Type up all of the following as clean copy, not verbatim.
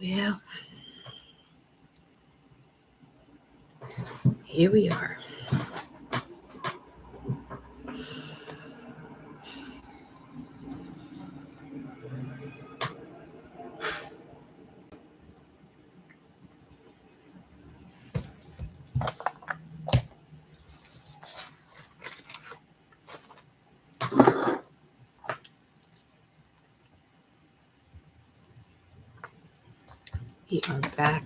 Well, here we are. We are back.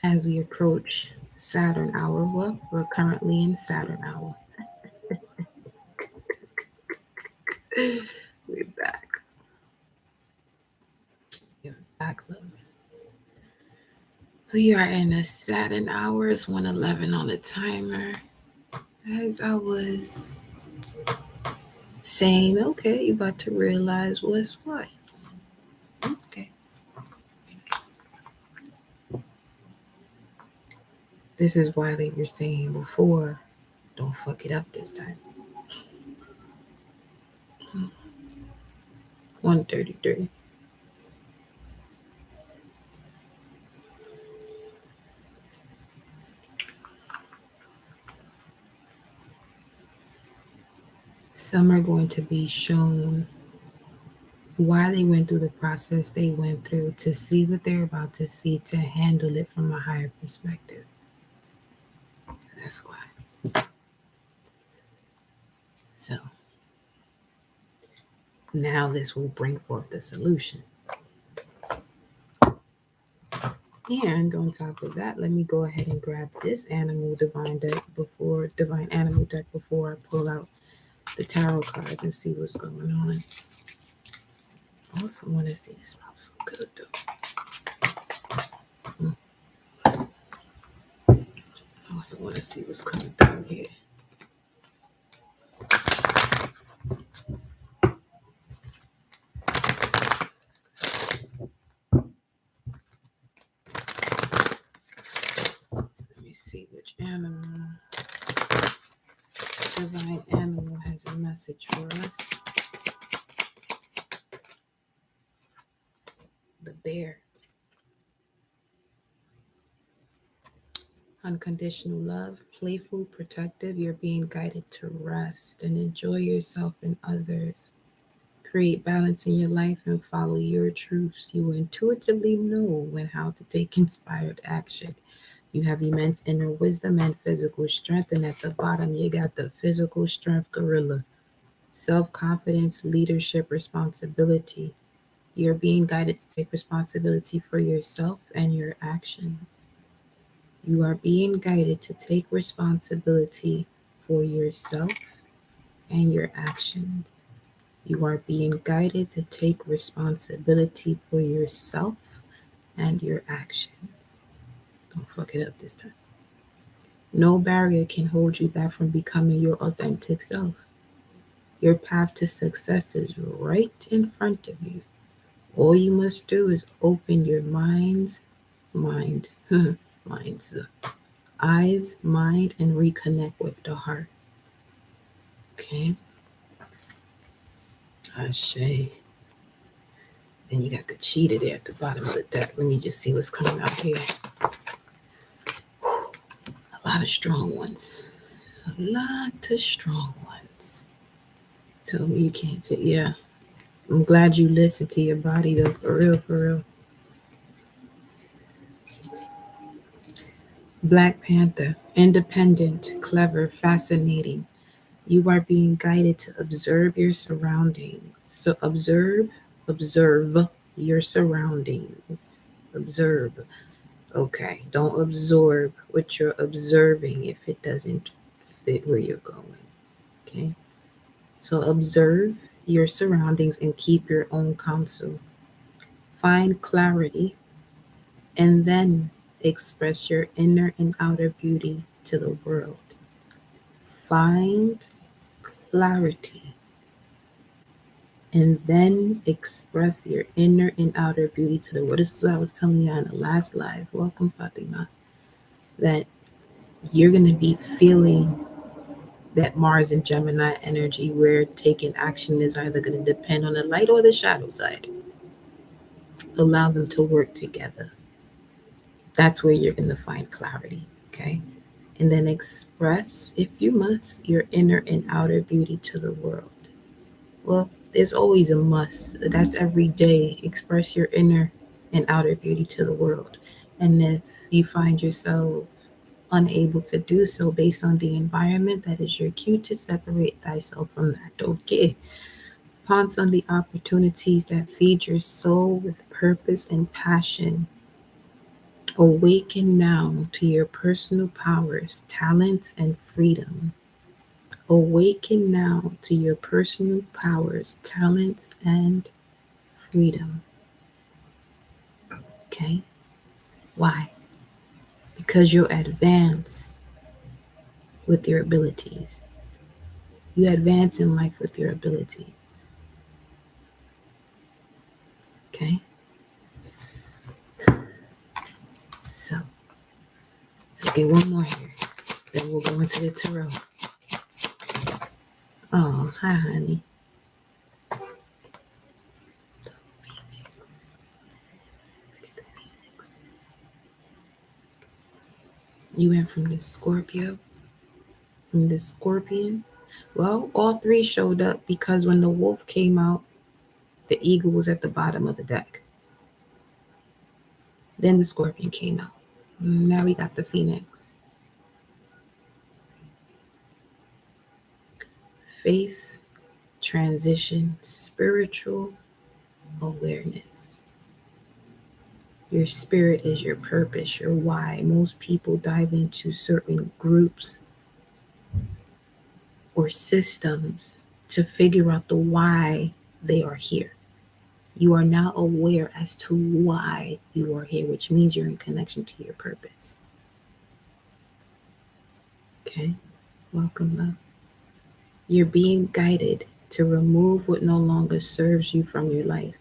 As we approach Saturn hour, well, we're currently in Saturn hour. We're back. We're back, love. We are in a Saturn hour. It's 1:11 on the timer. As I was saying, okay, you're about to realize what's what. Okay. This is why they were saying before, don't fuck it up this time. 1:33. Some are going to be shown why they went through the process they went through to see what they're about to see, to handle it from a higher perspective. That's why. So now this will bring forth the solution. And on top of that, let me go ahead and grab this divine animal deck before I pull out the tarot cards and see what's going on. I also want to see, this smells so good though. I also want to see what's coming through here. Let me see which divine animal has a message for us. The bear. Unconditional love, playful, protective. You're being guided to rest and enjoy yourself and others. Create balance in your life and follow your truths. You intuitively know when how to take inspired action. You have immense inner wisdom and physical strength. And at the bottom, you got the physical strength gorilla. Self-confidence, leadership, responsibility. You're being guided to take responsibility for yourself and your actions. You are being guided to take responsibility for yourself and your actions. You are being guided to take responsibility for yourself and your actions. Don't fuck it up this time. No barrier can hold you back from becoming your authentic self. Your path to success is right in front of you. All you must do is open your mind's eyes, mind, and reconnect with the heart. Okay? Ashe. Then you got the cheetah there at the bottom of the deck. Let me just see what's coming out here. A lot of strong ones. A lot of strong ones. Tell me you can't take. Yeah. I'm glad you listened to your body though. For real, for real. Black Panther. Independent, clever, fascinating. You are being guided to observe your surroundings. So observe your surroundings. Observe. Okay. Don't absorb what you're observing if it doesn't fit where you're going. Okay. So observe your surroundings and keep your own counsel. Find clarity and then express your inner and outer beauty to the world. Find clarity and then express your inner and outer beauty to the world. This is what I was telling you on the last live. Welcome, Fatima. That you're going to be feeling that Mars and Gemini energy where taking action is either going to depend on the light or the shadow side. Allow them to work together. That's where you're going to find clarity. Okay. And then express, if you must, your inner and outer beauty to the world. Well, there's always a must. That's every day. Express your inner and outer beauty to the world. And if you find yourself unable to do so based on the environment, that is your cue to separate thyself from that. Okay. Pounce on the opportunities that feed your soul with purpose and passion. Awaken now to your personal powers, talents, and freedom. Awaken now to your personal powers, talents, and freedom. Okay? Why? Because you'll advance with your abilities. You advance in life with your abilities. Okay? So, let's get one more here. Then we'll go into the tarot. Oh, hi, honey. You went from the Scorpio, from the Scorpion. Well, all three showed up because when the wolf came out, the eagle was at the bottom of the deck. Then the Scorpion came out. Now we got the Phoenix. Faith, transition, spiritual awareness. Your spirit is your purpose, your why. Most people dive into certain groups or systems to figure out the why they are here. You are now aware as to why you are here, which means you're in connection to your purpose. Okay? Welcome, love. You're being guided to remove what no longer serves you from your life.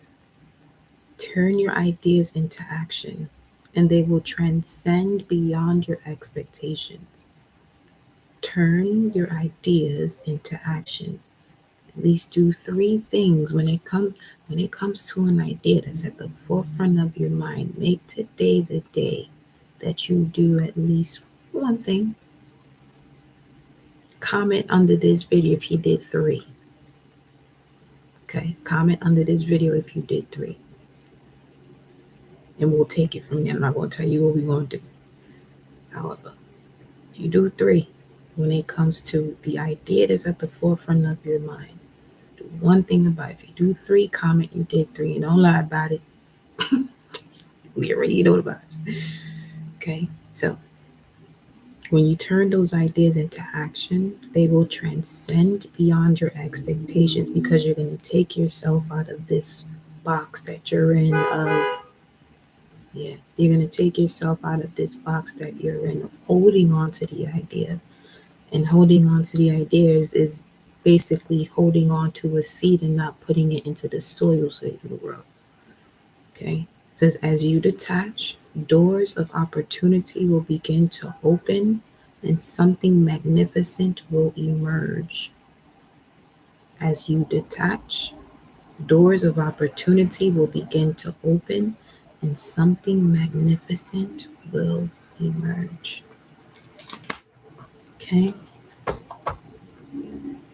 Turn your ideas into action, and they will transcend beyond your expectations. Turn your ideas into action. At least do three things when it comes to an idea that's at the forefront of your mind. Make today the day that you do at least one thing. Comment under this video if you did three. Okay, comment under this video if you did three. And we'll take it from there. I'm not going to tell you what we're going to do. However, if you do three, when it comes to the idea that's at the forefront of your mind, do one thing about it. If you do three, comment you did three. And don't lie about it. We already know the vibes. Okay, so when you turn those ideas into action, they will transcend beyond your expectations because you're going to take yourself out of this box that you're in you're going to take yourself out of this box that you're in of holding on to the idea. And holding on to the idea is basically holding on to a seed and not putting it into the soil so it can grow. Okay? It says, as you detach, doors of opportunity will begin to open and something magnificent will emerge. As you detach, doors of opportunity will begin to open and something magnificent will emerge. Okay?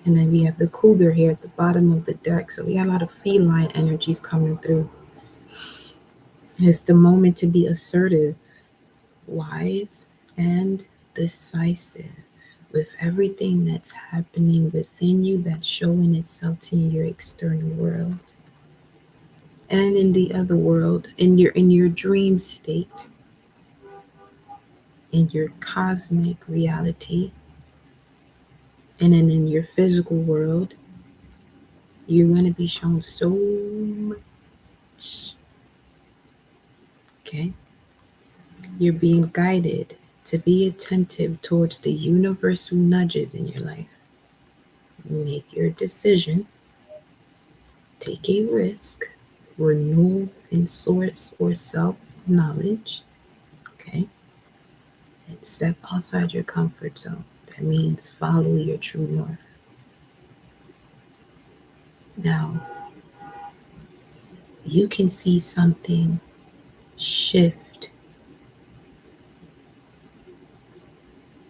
And then we have the cougar here at the bottom of the deck. So we got a lot of feline energies coming through. It's the moment to be assertive, wise, and decisive with everything that's happening within you that's showing itself to your external world. And in the other world, in your dream state, in your cosmic reality, and then in your physical world, you're going to be shown so much. Okay? You're being guided to be attentive towards the universal nudges in your life. Make your decision, take a risk, renew in source or self knowledge. Okay? And Step outside your comfort zone. That means follow your true north. Now, you can see something shift.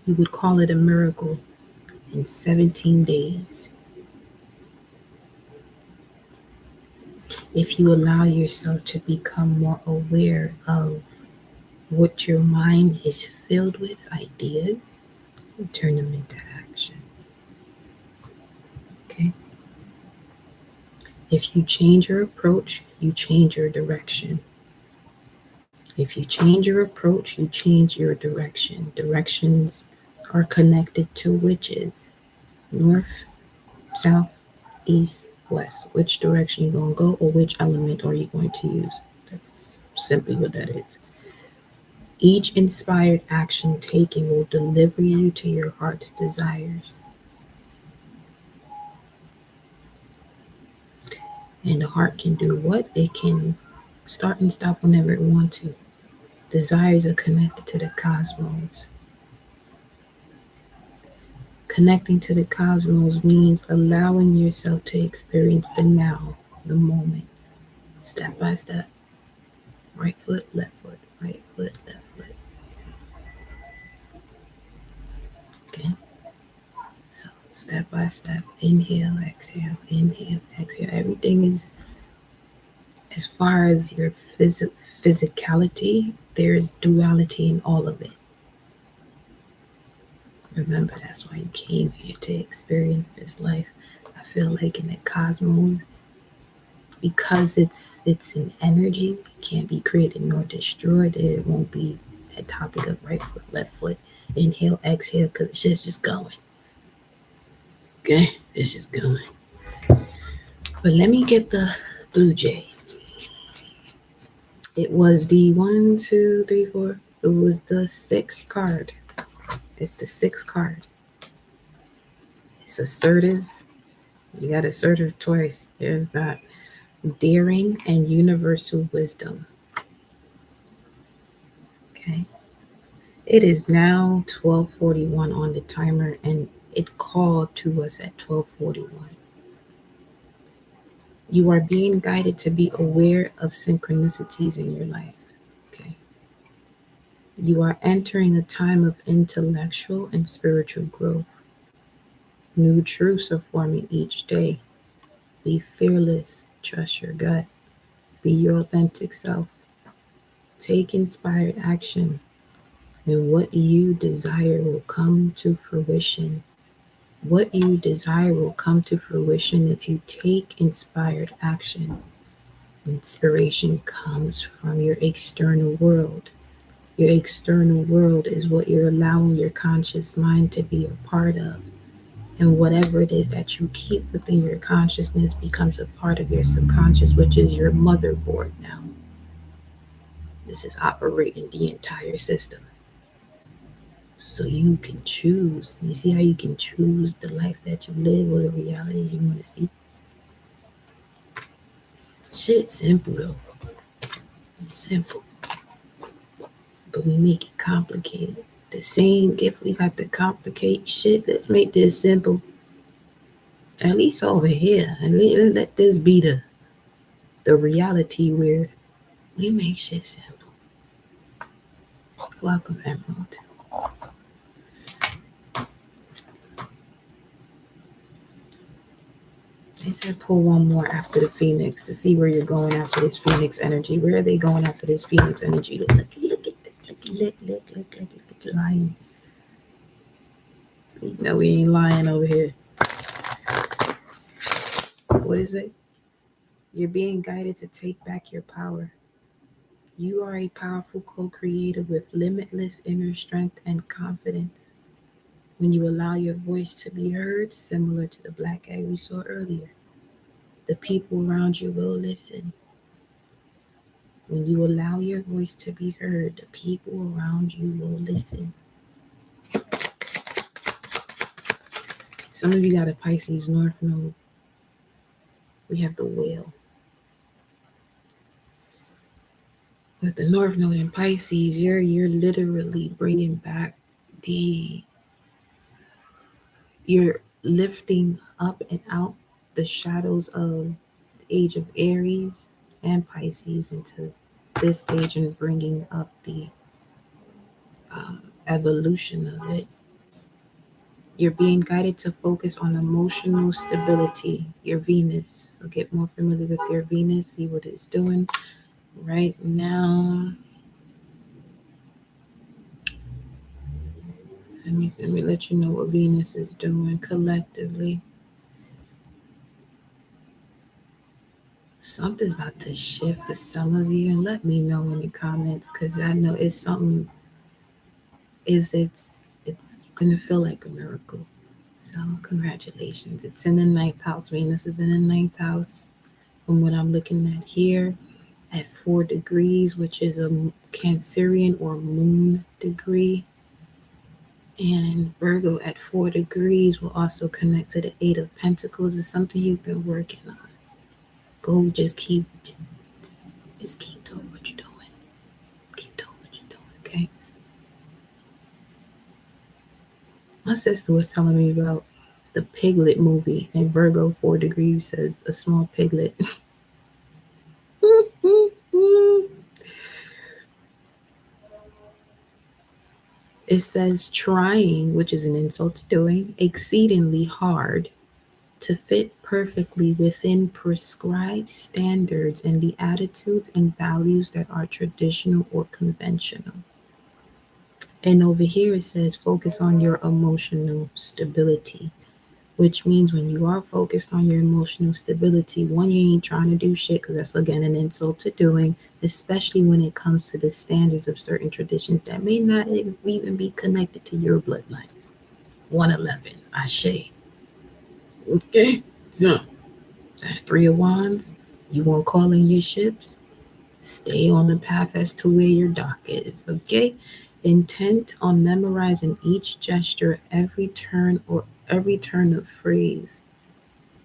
You would call it a miracle in 17 days. If you allow yourself to become more aware of what your mind is filled with, ideas, and turn them into action. Okay? If you change your approach, you change your direction. If you change your approach, you change your direction. Directions are connected to witches: north, south, east, west. Which direction you going to go, or which element are you going to use? That's simply what that is. Each inspired action taken will deliver you to your heart's desires. And the heart can do what? It can start and stop whenever it wants to. Desires are connected to the cosmos. Connecting to the cosmos means allowing yourself to experience the now, the moment, step by step. Right foot, left foot, right foot, left foot. Okay? So, step by step, inhale, exhale, inhale, exhale. Everything is, as far as your physicality, there's duality in all of it. Remember, that's why you came here, to experience this life. I feel like in the cosmos, because it's an energy, it can't be created nor destroyed. It won't be that topic of right foot, left foot, inhale, exhale, because it's just going. Okay, it's just going. But let me get the blue jay. It was the 1, 2, 3, 4. It was the 6th card. It's the 6th card. It's assertive. You got assertive twice. There's that. Daring and universal wisdom. Okay. It is now 12:41 on the timer, and it called to us at 12:41. You are being guided to be aware of synchronicities in your life. Okay. You are entering a time of intellectual and spiritual growth. New truths are forming each day. Be fearless. Trust your gut. Be your authentic self. Take inspired action, and what you desire will come to fruition. What you desire will come to fruition if you take inspired action. Inspiration comes from your external world. Your external world is what you're allowing your conscious mind to be a part of. And whatever it is that you keep within your consciousness becomes a part of your subconscious, which is your motherboard now. This is operating the entire system. So you can choose. You see how you can choose the life that you live or the reality you want to see? Shit's simple though. It's simple. But we make it complicated. The same gift we got to complicate shit. Let's make this simple. At least over here. And let this be the reality where we make shit simple. Welcome, Emerald. They said pull one more after the Phoenix to see where you're going after this Phoenix energy. Where are they going after this Phoenix energy? Look at the lion. No, we ain't lying over here. What is it? You're being guided to take back your power. You are a powerful co-creator with limitless inner strength and confidence. When you allow your voice to be heard, similar to the black egg we saw earlier, the people around you will listen. When you allow your voice to be heard, the people around you will listen. Some of you got a Pisces North Node. We have the whale. With the North Node in Pisces, you're literally bringing back the you're lifting up and out the shadows of the age of Aries and Pisces into this age and bringing up the evolution of it. You're being guided to focus on emotional stability, your Venus. So get more familiar with your Venus, see what it's doing right now. Let me let you know what Venus is doing collectively. Something's about to shift for some of you, and let me know in the comments because I know it's something. It's gonna feel like a miracle. So congratulations! It's in the ninth house. Venus is in the ninth house. From what I'm looking at here, at 4 degrees, which is a Cancerian or moon degree. And Virgo at 4 degrees will also connect to the Eight of Pentacles. Is something you've been working on. Go, just keep doing what you're doing. Keep doing what you're doing, okay? My sister was telling me about the Piglet movie, and Virgo 4 degrees says a small piglet. It says trying, which is an insult to doing, exceedingly hard to fit perfectly within prescribed standards and the attitudes and values that are traditional or conventional. And over here it says focus on your emotional stability, which means when you are focused on your emotional stability, one, you ain't trying to do shit because that's again an insult to doing, especially when it comes to the standards of certain traditions that may not even be connected to your bloodline. 111, Ashe. Okay, so that's 3 of Wands. You want to call in your ships? Stay on the path as to where your dock is, okay? Intent on memorizing each gesture, every turn of phrase.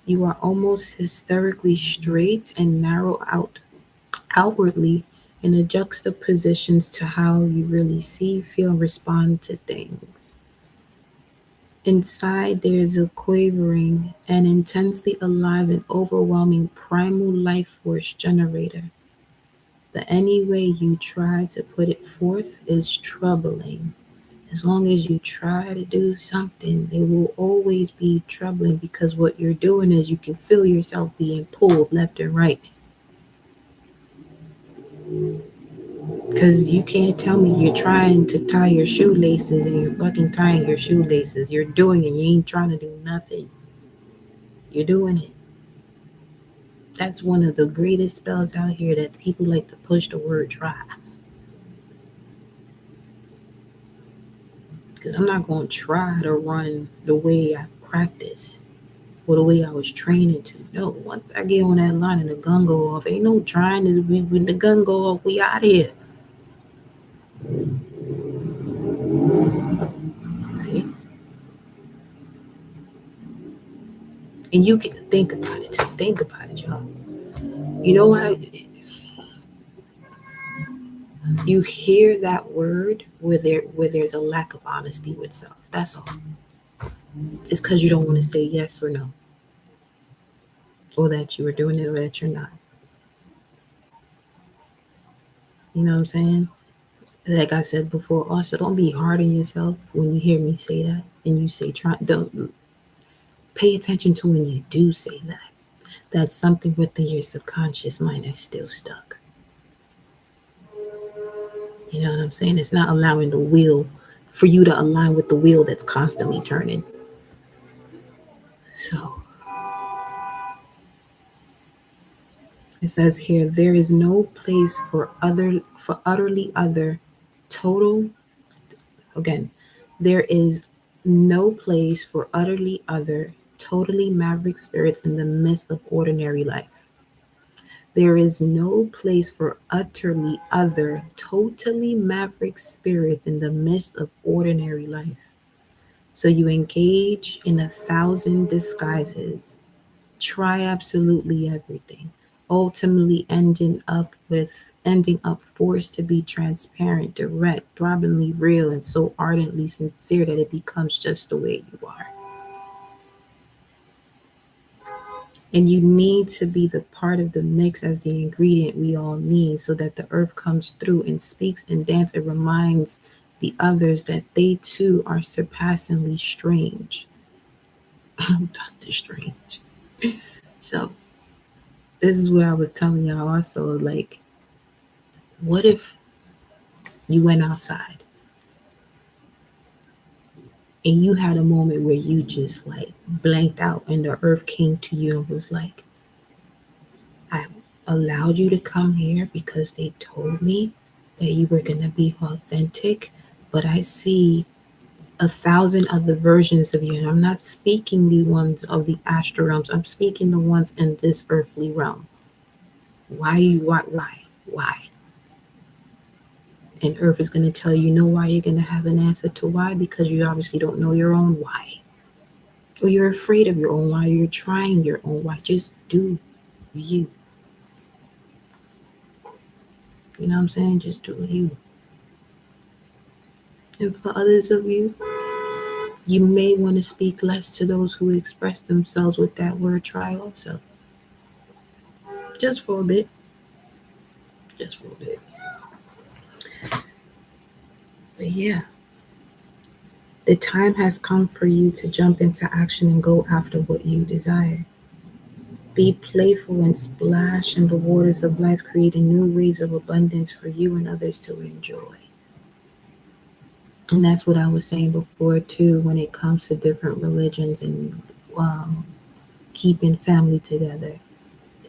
You are almost hysterically straight and narrow outwardly in a juxtapositions to how you really see, feel, respond to things. Inside, there's a quavering and intensely alive and overwhelming primal life force generator. The any way you try to put it forth is troubling. As long as you try to do something, it will always be troubling because what you're doing is you can feel yourself being pulled left and right. Because you can't tell me you're trying to tie your shoelaces and you're fucking tying your shoelaces. You're doing it. You ain't trying to do nothing. You're doing it. That's one of the greatest spells out here that people like to push the word try. Because I'm not going to try to run the way I practice or the way I was training to. No, once I get on that line and the gun go off, ain't no trying to, when the gun go off, we out here. See? And you can think about it. Think about it, y'all. You know how you hear that word where there's a lack of honesty with self. That's all. It's because you don't want to say yes or no, or that you are doing it or that you're not. You know what I'm saying? Like I said before, also don't be hard on yourself when you hear me say that and you say try. Don't pay attention to when you do say that. That's something within your subconscious mind that's still stuck. You know what I'm saying? It's not allowing the wheel for you to align with the wheel that's constantly turning. So it says here, there is no place for utterly other total. Again, there is no place for utterly other totally maverick spirits in the midst of ordinary life. There is no place for utterly other totally maverick spirits in the midst of ordinary life. So you engage in 1,000 disguises, try absolutely everything, ultimately ending up with ending up forced to be transparent, direct, throbbingly real, and so ardently sincere that it becomes just the way you are. And you need to be the part of the mix as the ingredient we all need so that the earth comes through and speaks and dances and reminds the others that they too are surpassingly strange. Dr. Strange. So, this is what I was telling y'all also. Like, what if you went outside and you had a moment where you just like blanked out and the earth came to you and was like, I allowed you to come here because they told me that you were going to be authentic, but I see 1,000 other versions of you. And I'm not speaking the ones of the astral realms, I'm speaking the ones in this earthly realm. Why? And earth is going to tell you, know why. You're going to have an answer to why, because you obviously don't know your own why. Or you're afraid of your own why, you're trying your own why. Just do you. You know what I'm saying? Just do you. And for others of you, you may want to speak less to those who express themselves with that word try also. Just for a bit. Just for a bit. But yeah, the time has come for you to jump into action and go after what you desire. Be playful and splash in the waters of life, creating new waves of abundance for you and others to enjoy. And that's what I was saying before too, when it comes to different religions and um, keeping family together.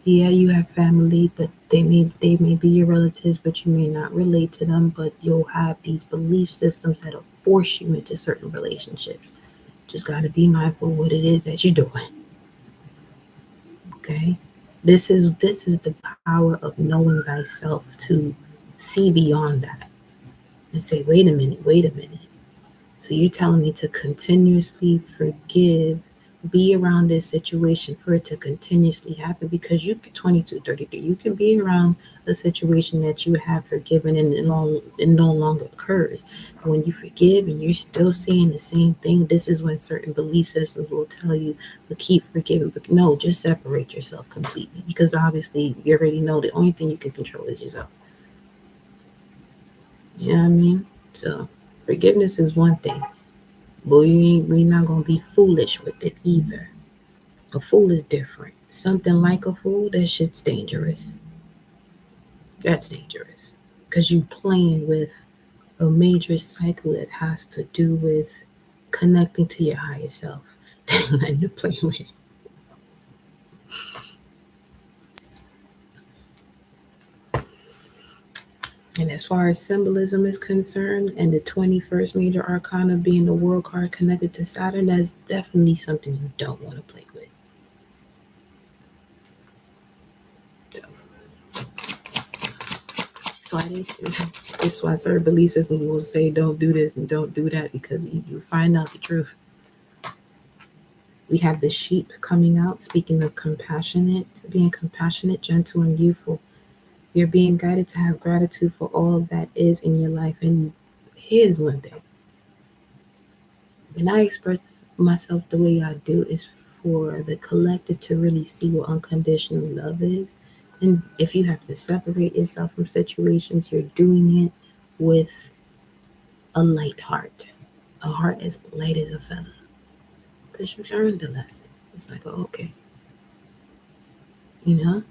Yeah, you have family, but they may be your relatives, but you may not relate to them. But you'll have these belief systems that'll force you into certain relationships. Just got to be mindful of what it is that you're doing. Okay, this is the power of knowing thyself to see beyond that and say, wait a minute. So you're telling me to continuously forgive, be around this situation for it to continuously happen, because you can 22, 33, you can be around a situation that you have forgiven and it no longer occurs. When you forgive and you're still seeing the same thing, this is when certain belief systems will tell you, but keep forgiving. But no, just separate yourself completely, because obviously you already know the only thing you can control is yourself. You know what I mean? So forgiveness is one thing. But we're not gonna be foolish with it either. A fool is different. Something like a fool, that shit's dangerous. That's dangerous. Because you playing with a major cycle that has to do with connecting to your higher self. That ain't nothing to play with. And as far as symbolism is concerned, and the 21st major arcana being the world card connected to Saturn, that's definitely something you don't want to play with. So I think it's why certain belief systems will say don't do this and don't do that, because you find out the truth. We have the sheep coming out, speaking of compassionate, being compassionate, gentle, and youthful. You're being guided to have gratitude for all that is in your life. And here's one thing. When I express myself the way I do, is for the collective to really see what unconditional love is. And if you have to separate yourself from situations, you're doing it with a light heart, a heart as light as a feather, because you learned the lesson. It's like, oh, okay, you know,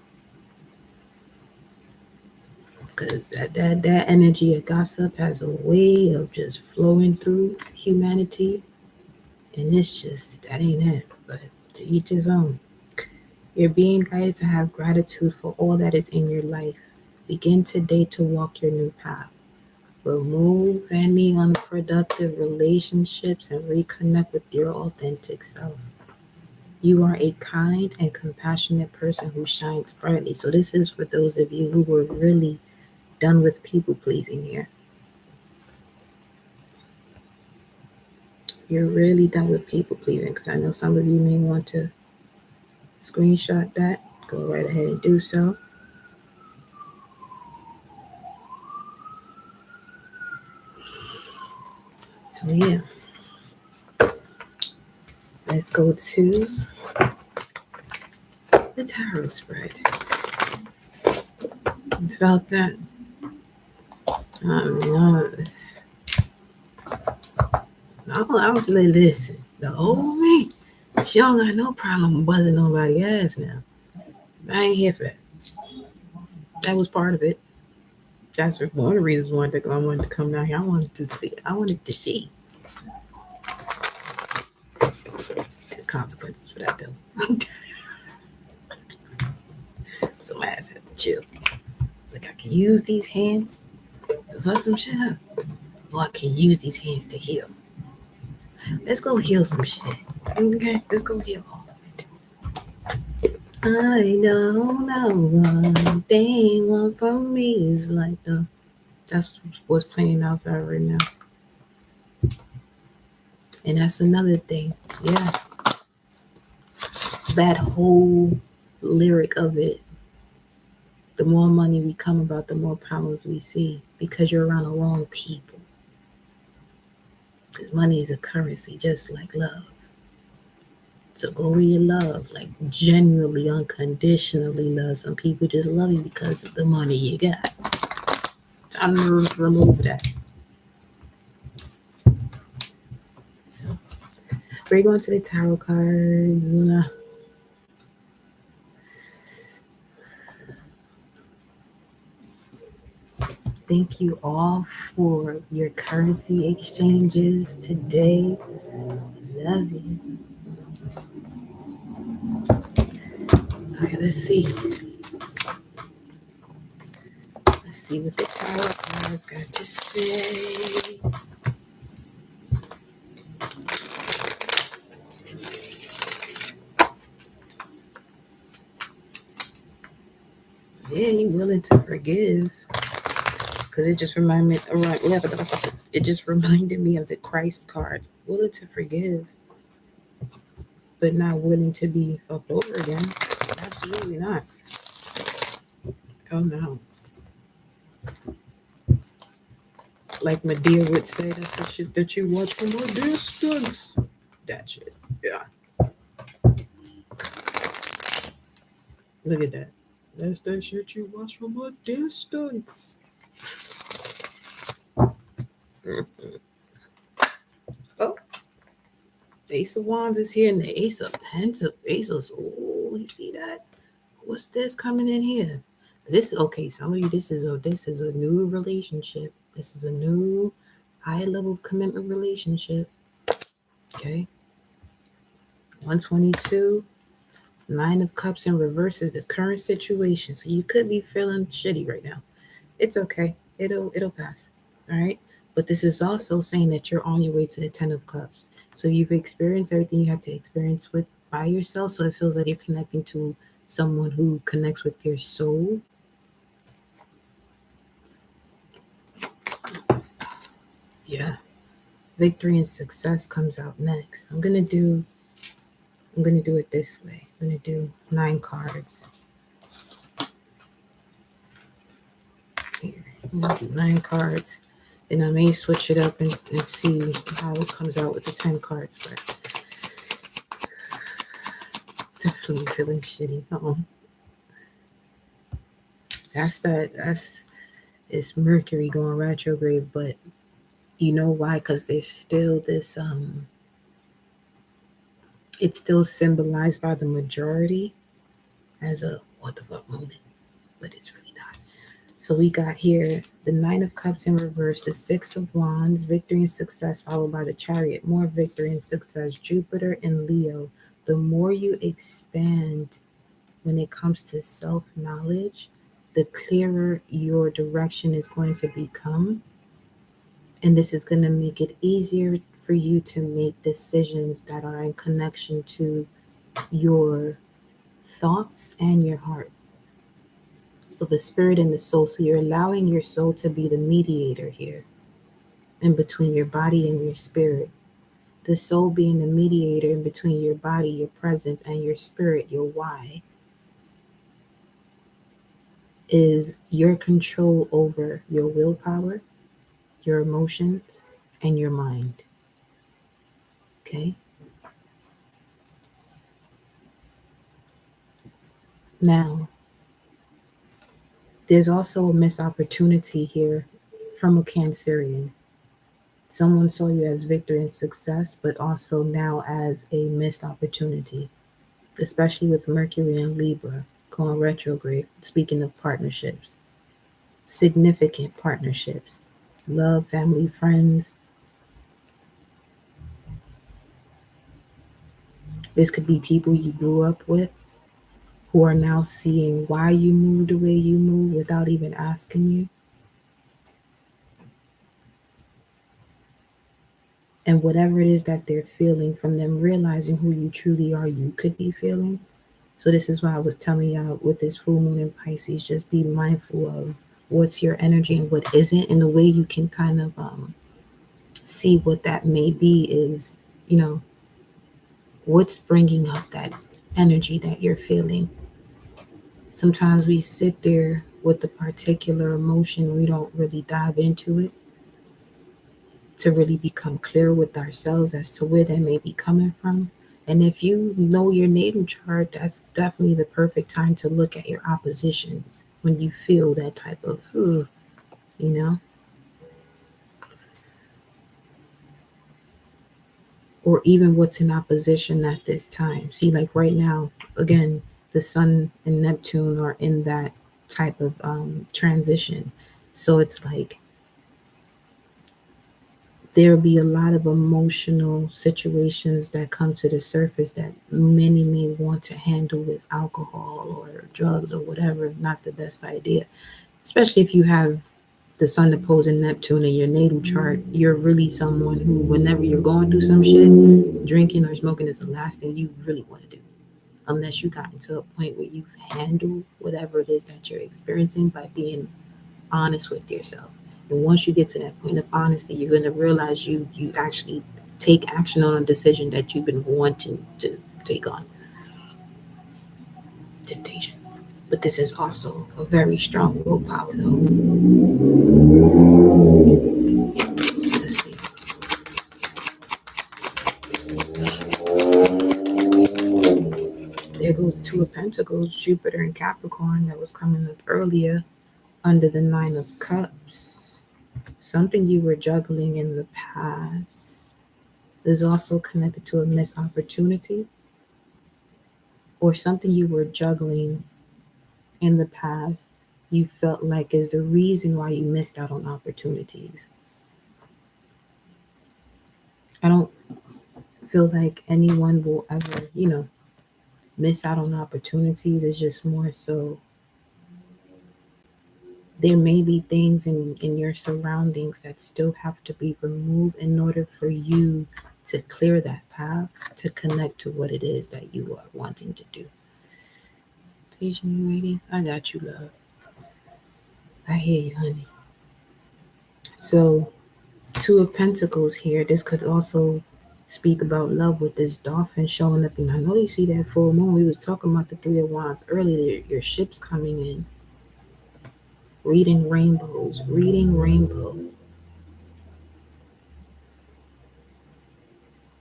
because that energy of gossip has a way of just flowing through humanity, and it's just that ain't it. But to each his own. You're being guided to have gratitude for all that is in your life. Begin today to walk your new path. Remove any unproductive relationships and reconnect with your authentic self. You are a kind and compassionate person who shines brightly. So, this is for those of you who were really done with people pleasing here. You're really done with people pleasing, because I know some of you may want to screenshot that. Go right ahead and do so. So yeah, let's go to the tarot spread. You felt that? I was like, listen, the old me, she don't got no problem buzzing nobody's ass now. I ain't here for that. That was part of it. That's one of the reasons I wanted to come down here. I wanted to see the consequences for that though. So my ass had to chill. Like I can use these hands to fuck some shit up. Or I can use these hands to heal. Let's go heal some shit. Okay, let's go heal all of it. I don't know one thing one for me is like the that's what's playing outside right now. And that's another thing. Yeah. That whole lyric of it, the more money we come about, the more problems we see because you're around the wrong people. Because money is a currency, just like love. So go where you love, like genuinely, unconditionally love. Some people just love you because of the money you got. Time to remove that. So we're going to the tarot cards. Thank you all for your currency exchanges today. Love you. All right, let's see. Let's see what the tarot cards got to say. Yeah, you willing to forgive? Because it just reminded me. It just reminded me of the Christ card. Willing to forgive, but not willing to be fucked over again. Absolutely not. Oh no. Like Medea would say, that's the shit that you watch from a distance. That shit. Yeah. Look at that. That's that shit you watch from a distance. Oh, the Ace of Wands is here and the Ace of Pentacles. Oh, you see that? What's this coming in here? This okay, some of you this is a new relationship. This is a new high level commitment relationship. Okay. 122. Nine of Cups in reverse is the current situation. So you could be feeling shitty right now. It's okay. It'll pass. All right. But this is also saying that you're on your way to the 10 of Cups. So you've experienced everything you have to experience with by yourself. So it feels like you're connecting to someone who connects with your soul. Yeah. Victory and success comes out next. I'm gonna do it this way. I'm gonna do 9 cards. Here. I'm gonna do 9 cards. And I may switch it up and see how it comes out with the 10 cards, but definitely feeling shitty. That's it's Mercury going retrograde, but you know why? Because there's still this it's still symbolized by the majority as a what the fuck moment, but it's really not. So we got here the 9 of Cups in reverse, the 6 of Wands, victory and success, followed by the Chariot, more victory and success, Jupiter and Leo. The more you expand when it comes to self-knowledge, the clearer your direction is going to become. And this is going to make it easier for you to make decisions that are in connection to your thoughts and your heart. So the spirit and the soul. So you're allowing your soul to be the mediator here in between your body and your spirit. The soul being the mediator in between your body, your presence, and your spirit, your why, is your control over your willpower, your emotions, and your mind. Okay. Now, there's also a missed opportunity here from a Cancerian. Someone saw you as victory and success, but also now as a missed opportunity, especially with Mercury and Libra going retrograde. Speaking of partnerships, significant partnerships, love, family, friends. This could be people you grew up with who are now seeing why you move the way you move without even asking you. And whatever it is that they're feeling from them realizing who you truly are, you could be feeling. So this is why I was telling y'all with this full moon in Pisces, just be mindful of what's your energy and what isn't. And the way you can kind of see what that may be is, you know, what's bringing up that energy that you're feeling. Sometimes we sit there with the particular emotion, we don't really dive into it to really become clear with ourselves as to where that may be coming from. And if you know your natal chart, that's definitely the perfect time to look at your oppositions when you feel that type of, you know, or even what's in opposition at this time. See, like right now, again, the Sun and Neptune are in that type of transition. So it's like there'll be a lot of emotional situations that come to the surface that many may want to handle with alcohol or drugs or whatever. Not the best idea, especially if you have the Sun opposing Neptune in your natal chart. You're really someone who, whenever you're going through some shit, drinking or smoking is the last thing you really want to do. Unless you gotten to a point where you've handled whatever it is that you're experiencing by being honest with yourself. And once you get to that point of honesty, you're going to realize you actually take action on a decision that you've been wanting to take on. Temptation. But this is also a very strong willpower, though. Let's see. There goes Two of Pentacles, Jupiter and Capricorn that was coming up earlier under the Nine of Cups. Something you were juggling in the past is also connected to a missed opportunity, or something you were juggling in the past you felt like is the reason why you missed out on opportunities. I don't feel like anyone will ever, miss out on opportunities. It's just more so there may be things in your surroundings that still have to be removed in order for you to clear that path to connect to what it is that you are wanting to do. Patiently waiting. I got you, love. I hear you, honey. So, Two of Pentacles here. This could also speak about love with this dolphin showing up. And I know you see that full moon. We was talking about the Three of Wands earlier. Your ship's coming in. Reading rainbows. Reading rainbow.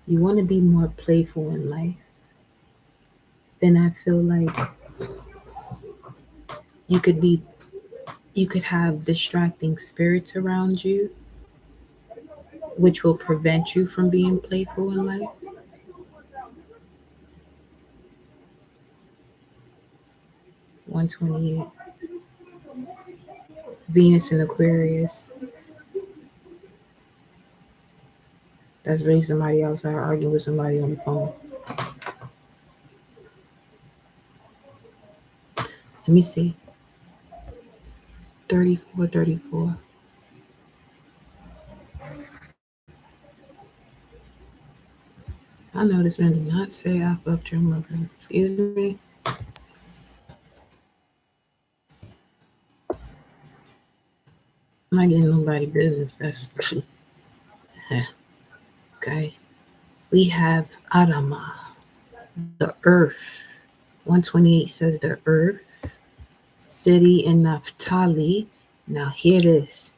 You want to be more playful in life. Then I feel like you could be you could have distracting spirits around you, which will prevent you from being playful in life. 128. Venus in Aquarius. That's really somebody else arguing with somebody on the phone. Let me see. 34, 34. I know this man did not say I fucked your mother. Excuse me. I'm not getting nobody business. That's okay. We have Adama, the earth. 128 says the earth, city in Naphtali. Now hear this.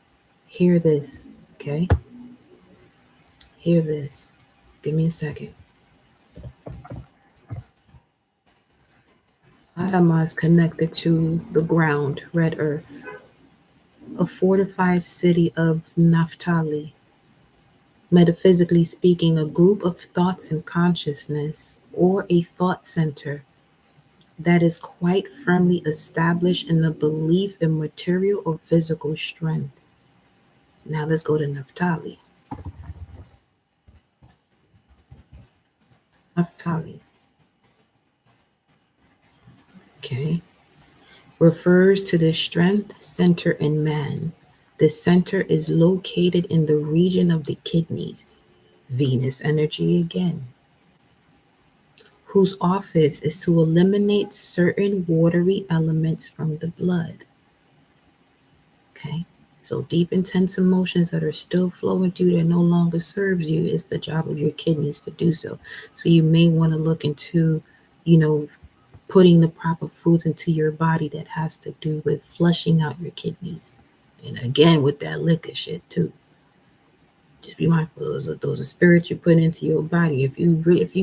Hear this. Okay. Hear this. Give me a second. Adama is connected to the ground, red earth, a fortified city of Naphtali. Metaphysically speaking, a group of thoughts and consciousness, or a thought center that is quite firmly established in the belief in material or physical strength. Now let's go to Naphtali. Naphtali, okay, refers to the strength center in man. The center is located in the region of the kidneys, Venus energy again, whose office is to eliminate certain watery elements from the blood. Okay, so deep, intense emotions that are still flowing through that no longer serves you, it's the job of your kidneys to do so. So you may want to look into, you know, putting the proper foods into your body that has to do with flushing out your kidneys. And again, with that liquor shit too. Just be mindful those are spirits you put into your body. If you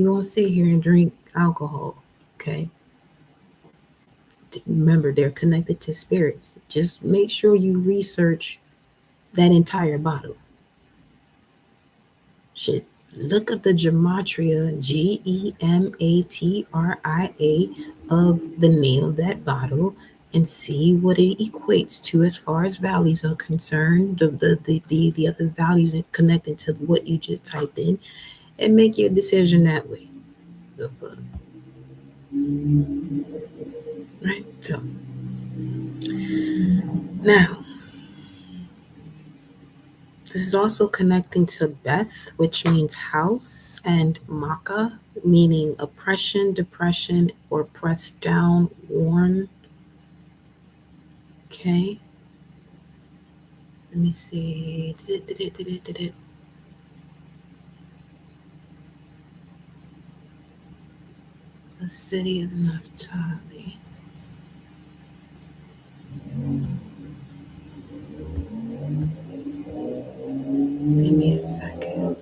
gonna sit here and drink alcohol, okay, remember they're connected to spirits. Just make sure you research that entire bottle. Shit, look up the gematria, Gematria, of the name of that bottle and see what it equates to as far as values are concerned. The other values connected to what you just typed in, and make your decision that way. Right. So now this is also connecting to Beth, which means house, and Maka, meaning oppression, depression, or pressed down, worn. Okay. Let me see. The city of Naphtali. Give me a second.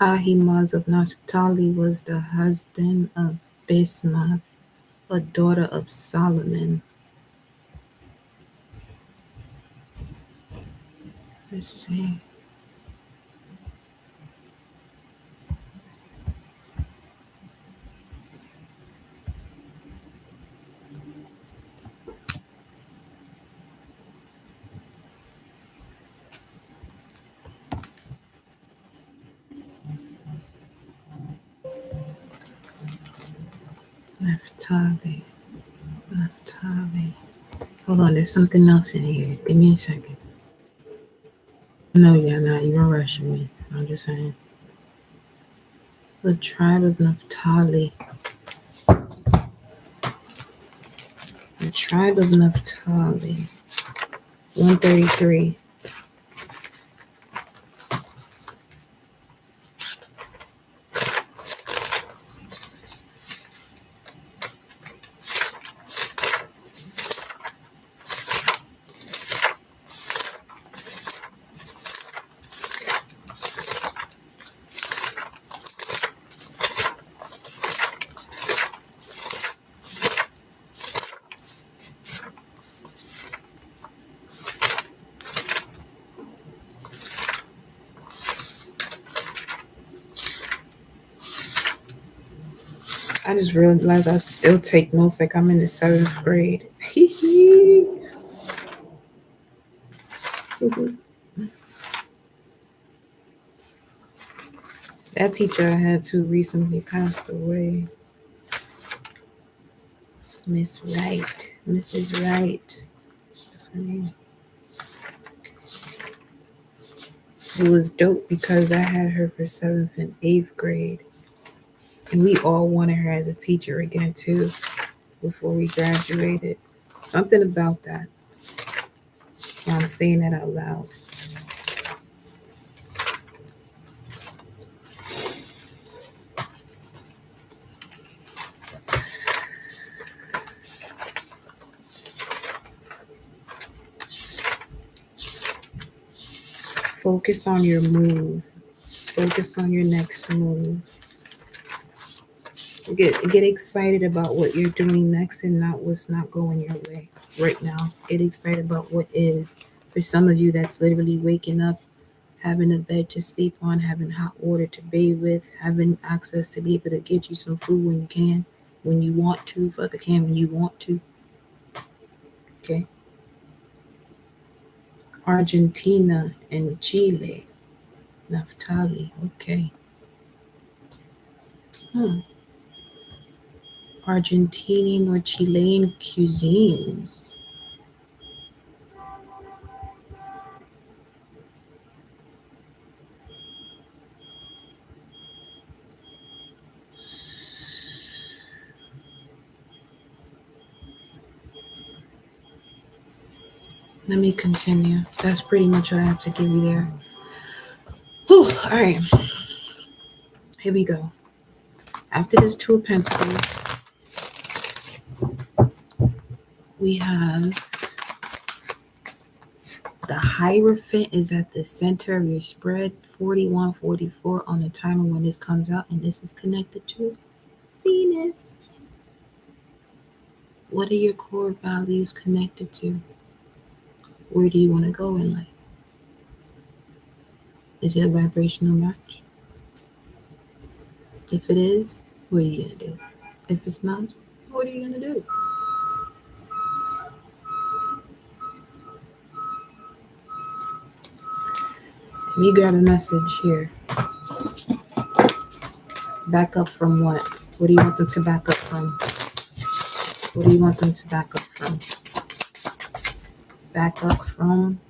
Ahimaaz of Naphtali was the husband of Basemath, a daughter of Solomon. Let's see. Naphtali. Naphtali. Hold on, there's something else in here. Give me a second. No, you're not. You're rushing me. I'm just saying. The tribe of Naphtali. The tribe of Naphtali. 133. I just realized I still take notes like I'm in the 7th grade. That teacher I had to recently passed away. Miss Wright. Mrs. Wright. That's her name. It was dope because I had her for 7th and 8th grade. And we all wanted her as a teacher again too before we graduated. Something about that. I'm saying that out loud. Focus on your move. Focus on your next move. Get excited about what you're doing next and not what's not going your way right now. Get excited about what is. For some of you, that's literally waking up, having a bed to sleep on, having hot water to bathe with, having access to be able to get you some food when you can, when you want to, fuck the can when you want to. Okay. Argentina and Chile. Naftali. Okay. Argentinian or Chilean cuisines. Let me continue. That's pretty much what I have to give you there. Whew, all right. Here we go. After this Two of Pentacles, we have the Hierophant is at the center of your spread, 4144 on the timer when this comes out, and this is connected to Venus. What are your core values connected to? Where do you want to go in life? Is it a vibrational match? If it is, what are you going to do? If it's not, what are you going to do? Let me grab a message here. Back up from what? What do you want them to back up from? What do you want them to back up from? Back up from,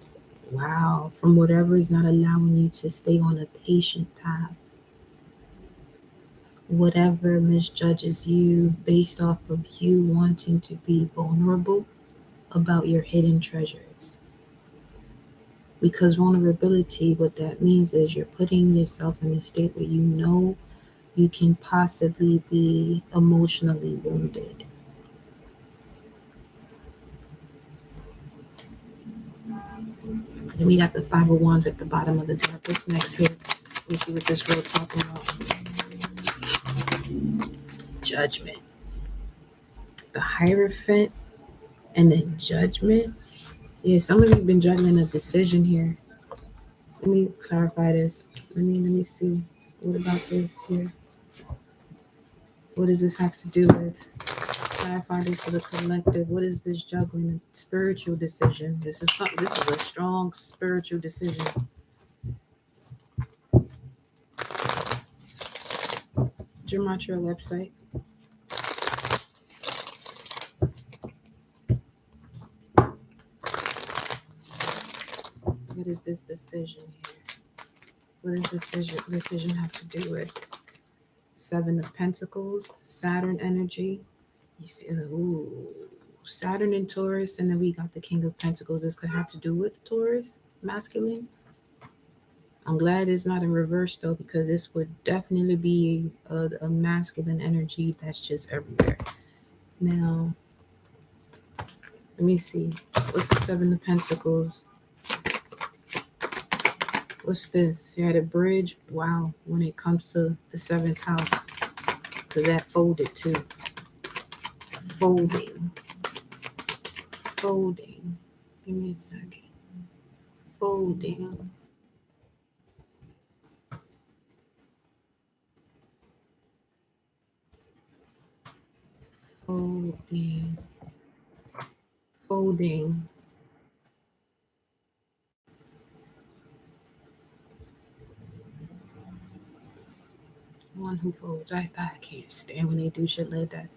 wow, from whatever is not allowing you to stay on a patient path. Whatever misjudges you based off of you wanting to be vulnerable about your hidden treasures. Because vulnerability, what that means is you're putting yourself in a state where you know you can possibly be emotionally wounded. And we got the Five of Wands at the bottom of the deck. What's next here? Let me see what this real talking about. Judgment. The Hierophant and the Judgment. Yeah, some of you have been juggling a decision here. Let me clarify this. Let me see. What about this here? What does this have to do with? Clarify this for the collective. What is this juggling? Spiritual decision. This is a strong spiritual decision. Gematria website. What is this decision here? What does this decision have to do with? Seven of Pentacles, Saturn energy. You see, ooh, Saturn and Taurus, and then we got the King of Pentacles. This could have to do with Taurus, masculine. I'm glad it's not in reverse though, because this would definitely be a masculine energy that's just everywhere. Now, let me see. What's the Seven of Pentacles? What's this? You had a bridge. Wow. When it comes to the seventh house, because that folded too. Folding. Give me a second. Folding. Folding. One who folds. I can't stand when they do shit like that.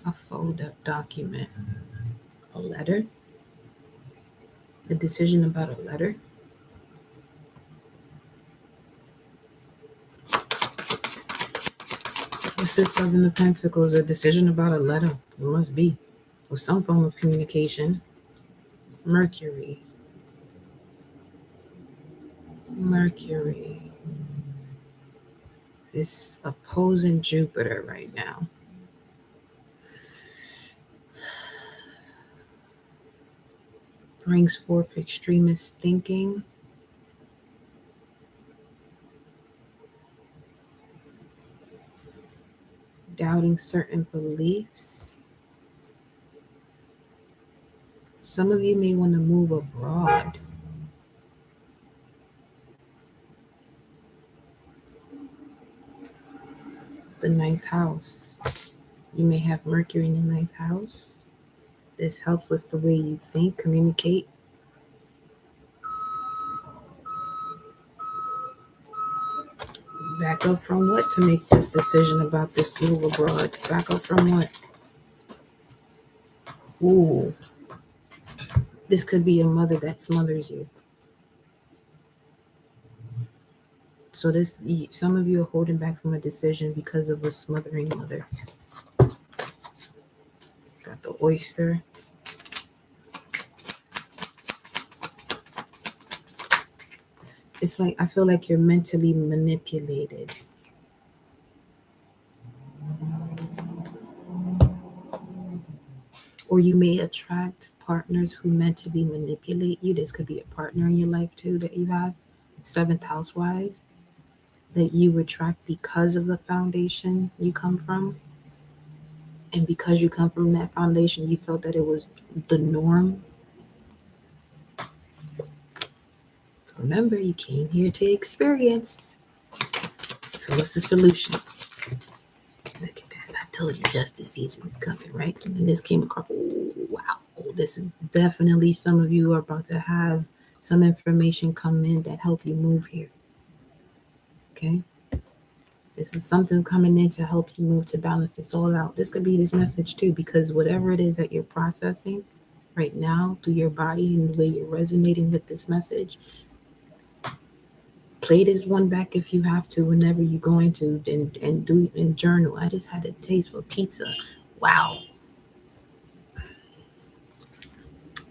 A fold up document. A letter. A decision about a letter. What's the Seven of Pentacles? A decision about a letter. It must be. Or some form of communication. Mercury. Mercury is opposing Jupiter right now. Brings forth extremist thinking. Doubting certain beliefs. Some of you may want to move abroad. The ninth house. You may have Mercury in the ninth house. This helps with the way you think, communicate. Back up from what to make this decision about this move abroad? Back up from what? Ooh. This could be a mother that smothers you. So some of you are holding back from a decision because of a smothering mother. Got the oyster. It's like, I feel like you're mentally manipulated. Or you may attract partners who mentally manipulate you. This could be a partner in your life too that you have. Seventh house wise. That you attract because of the foundation you come from. And because you come from that foundation, you felt that it was the norm. Remember, you came here to experience. So what's the solution? Look at that. I told you justice season is coming, right? And this came across. Oh, wow. This is definitely, some of you are about to have some information come in that help you move here. Okay? This is something coming in to help you move, to balance this all out. This could be this message too, because whatever it is that you're processing right now through your body and the way you're resonating with this message, play this one back if you have to, whenever you're going to, and do and journal. I just had a taste for pizza. Wow.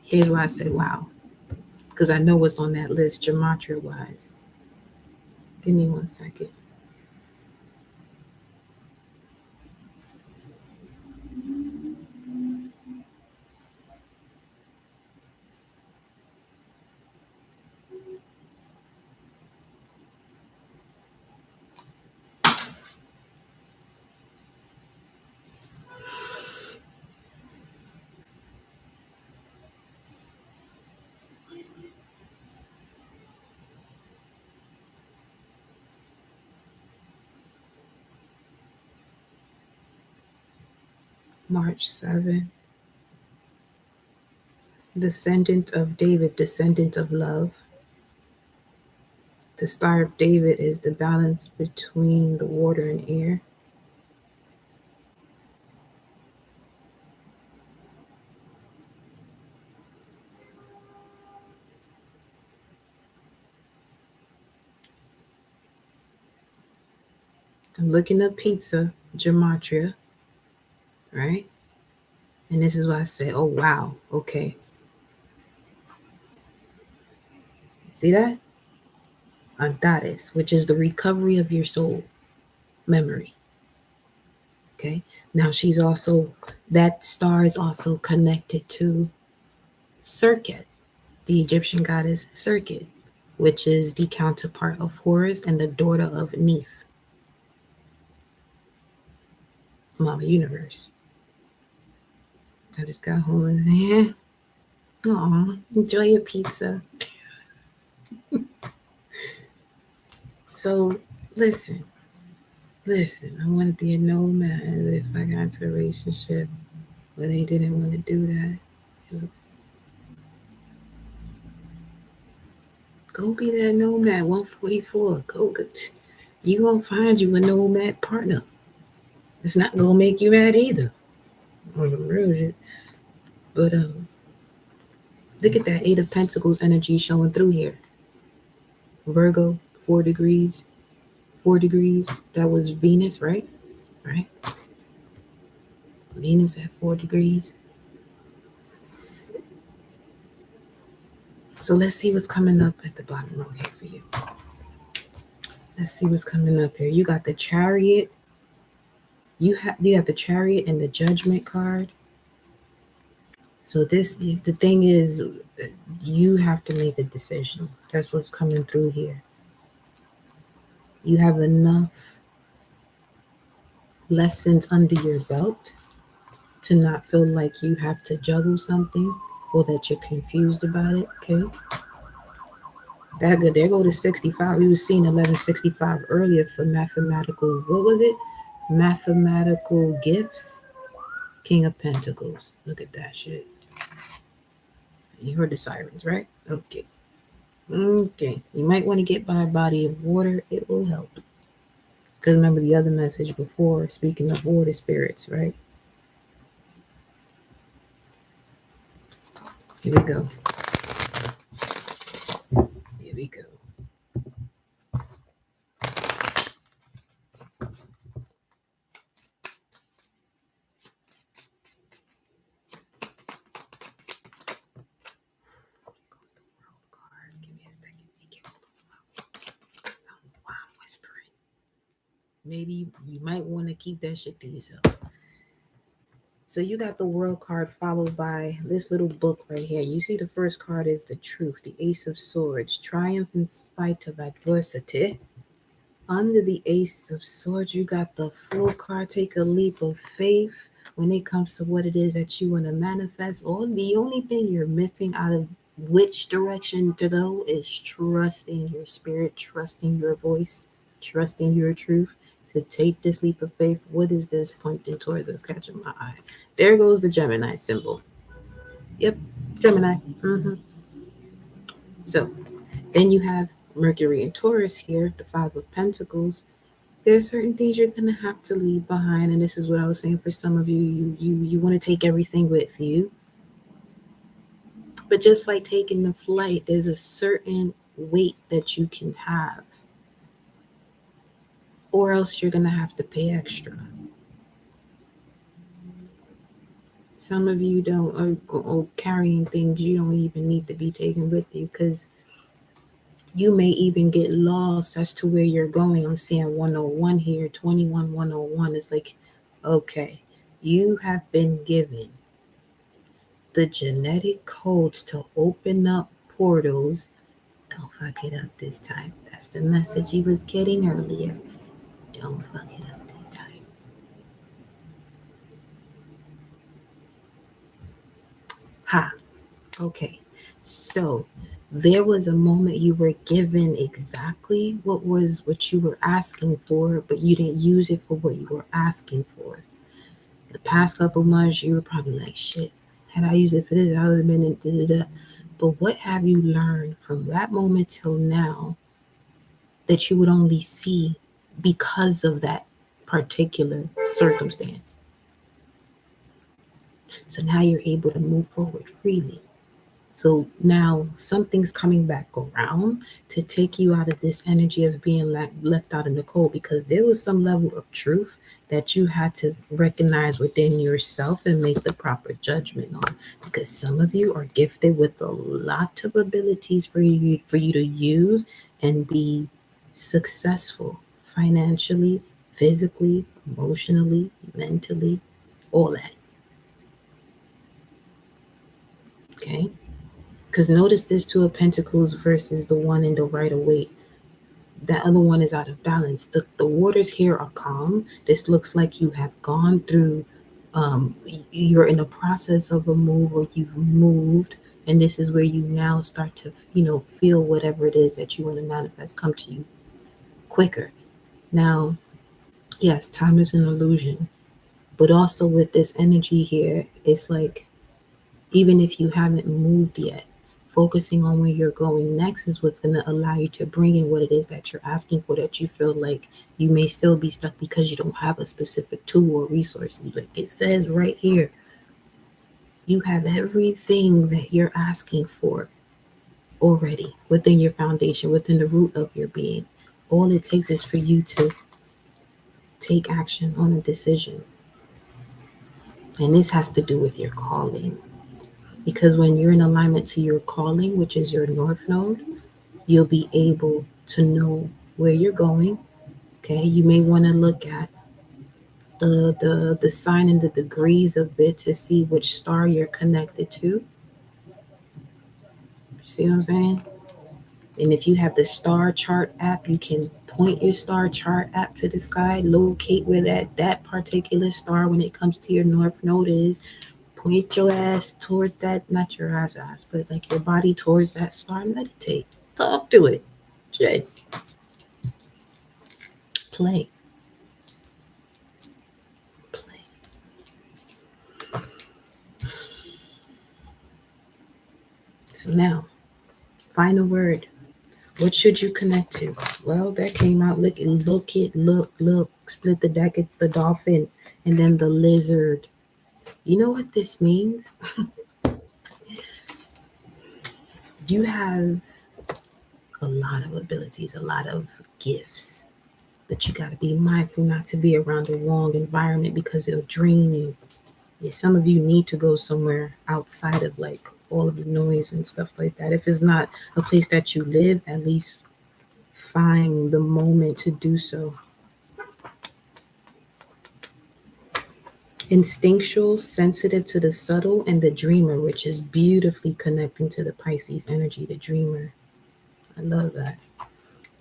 Here's why I said wow. Because I know what's on that list, gematria wise. Give me 1 second. March 7th. Descendant of David, descendant of love. The Star of David is the balance between the water and air. I'm looking up pizza, gematria, right? And this is why I say, oh, wow, okay. See that? A goddess, which is the recovery of your soul memory. Okay. Now she's also, that star is also connected to Serket, the Egyptian goddess Serket, which is the counterpart of Horus and the daughter of Neith, Mama Universe. I just got home and oh, enjoy your pizza. So listen, I want to be a nomad. If I got into a relationship where they didn't want to do that, go be that nomad. 144. Go. You gonna find you a nomad partner. It's not gonna make you mad either. But look at that 8 of Pentacles energy showing through here. Virgo, 4 degrees. 4 degrees. That was Venus, right? right? Venus at 4 degrees. So let's see what's coming up at the bottom row here for you. Let's see what's coming up here. You got the Chariot. You have the Chariot and the Judgment card. So the thing is, you have to make a decision. That's what's coming through here. You have enough lessons under your belt to not feel like you have to juggle something or that you're confused about it. Okay. That good. There go to 65. We was seeing 1165 earlier for mathematical. What was it? Mathematical gifts. King of Pentacles. Look at that shit. You heard the sirens, right? Okay. Okay. You might want to get by a body of water. It will help. Because remember the other message before, speaking of water spirits, right? Here we go. Here we go. Give me a second. I don't know why I'm whispering. Maybe you might want to keep that shit to yourself. So you got the World card followed by this little book right here. You see the first card is the Truth, the Ace of Swords, triumph in spite of adversity. Under the Ace of Swords, you got the Fool card. Take a leap of faith when it comes to what it is that you want to manifest. Or the only thing you're missing out of which direction to go is trusting your spirit, trusting your voice, trusting your truth. To take this leap of faith, what is this pointing towards? It's catching my eye. There goes the Gemini symbol. Yep, Gemini. So then you have Mercury and Taurus here, the Five of Pentacles. There are certain things you're gonna have to leave behind, and this is what I was saying for some of you. You want to take everything with you, but just like taking the flight, there's a certain weight that you can have, or else you're gonna have to pay extra. Some of you don't are carrying things you don't even need to be taking with you because you may even get lost as to where you're going. I'm seeing 101 here, 21, 101. It's like, okay, you have been given the genetic codes to open up portals. Don't fuck it up this time. That's the message he was getting earlier. Don't fuck it up this time. Ha. Okay. So there was a moment you were given exactly what you were asking for, but you didn't use it for what you were asking for. The past couple months, you were probably like, shit, had I used it for this, I would have been in da-da-da. But what have you learned from that moment till now that you would only see because of that particular circumstance? So now you're able to move forward freely. So now something's coming back around to take you out of this energy of being left out in the cold, because there was some level of truth that you had to recognize within yourself and make the proper judgment on. Because some of you are gifted with a lot of abilities for you to use and be successful financially, physically, emotionally, mentally, all that. Okay? Because notice this Two of Pentacles versus the one in the Rider-Waite. That other one is out of balance. The waters here are calm. This looks like you have gone through, you're in the process of a move, or you've moved. And this is where you now start to, feel whatever it is that you want to manifest come to you quicker. Now, yes, time is an illusion. But also with this energy here, it's like, even if you haven't moved yet, focusing on where you're going next is what's going to allow you to bring in what it is that you're asking for, that you feel like you may still be stuck because you don't have a specific tool or resource. Like it says right here, you have everything that you're asking for already within your foundation, within the root of your being. All it takes is for you to take action on a decision. And this has to do with your calling. Because when you're in alignment to your calling, which is your North Node, you'll be able to know where you're going. Okay, you may want to look at the sign and the degrees of it to see which star you're connected to. See what I'm saying? And if you have the star chart app, you can point your star chart app to the sky, locate where that particular star when it comes to your North Node is. Point your ass towards that, not your eyes, but like your body towards that star. Meditate. Talk to it. Shit. Play. Play. So now, final word. What should you connect to? Well, that came out. Look. Split the deck. It's the dolphin, and then the lizard. You know what this means? You have a lot of abilities, a lot of gifts, but you got to be mindful not to be around the wrong environment because it'll drain you. Yeah, some of you need to go somewhere outside of like all of the noise and stuff like that. If it's not a place that you live, at least find the moment to do so. Instinctual, sensitive to the subtle, and the dreamer, which is beautifully connecting to the Pisces energy, the dreamer. I love that.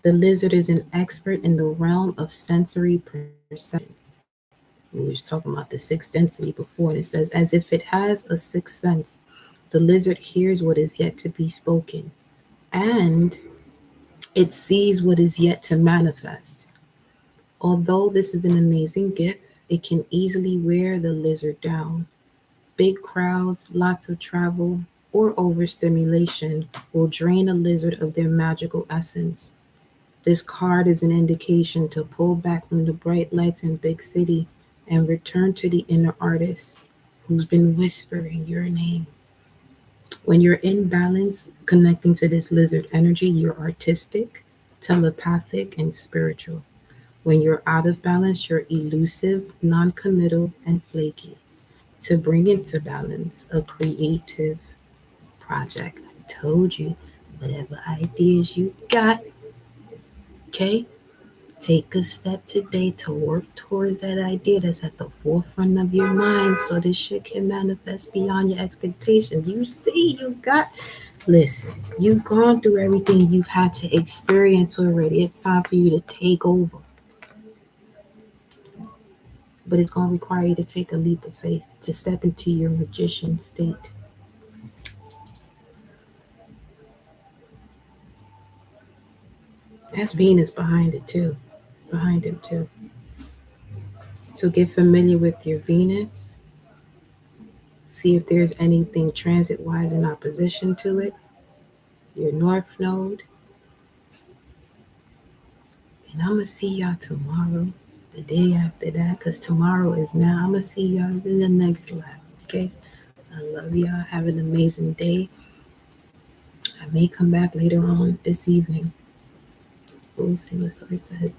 The lizard is an expert in the realm of sensory perception. We were talking about the sixth density before, and it says, as if it has a sixth sense, the lizard hears what is yet to be spoken, and it sees what is yet to manifest. Although this is an amazing gift, it can easily wear the lizard down. Big crowds, lots of travel, or overstimulation will drain a lizard of their magical essence. This card is an indication to pull back from the bright lights in big city and return to the inner artist who's been whispering your name. When you're in balance, connecting to this lizard energy, you're artistic, telepathic, and spiritual. When you're out of balance, you're elusive, non committal, and flaky. To bring into balance a creative project. I told you, whatever ideas you got, okay? Take a step today to work towards that idea that's at the forefront of your mind so this shit can manifest beyond your expectations. You see, you got, listen, you've gone through everything you've had to experience already. It's time for you to take over. But it's going to require you to take a leap of faith, to step into your magician state. That's Venus behind it too. Behind him too. So get familiar with your Venus. See if there's anything transit wise in opposition to it. Your North Node. And I'm going to see y'all tomorrow, the day after that, because tomorrow is now. I'm going to see y'all in the next live. Okay? I love y'all. Have an amazing day. I may come back later on this evening. We'll see what Source says.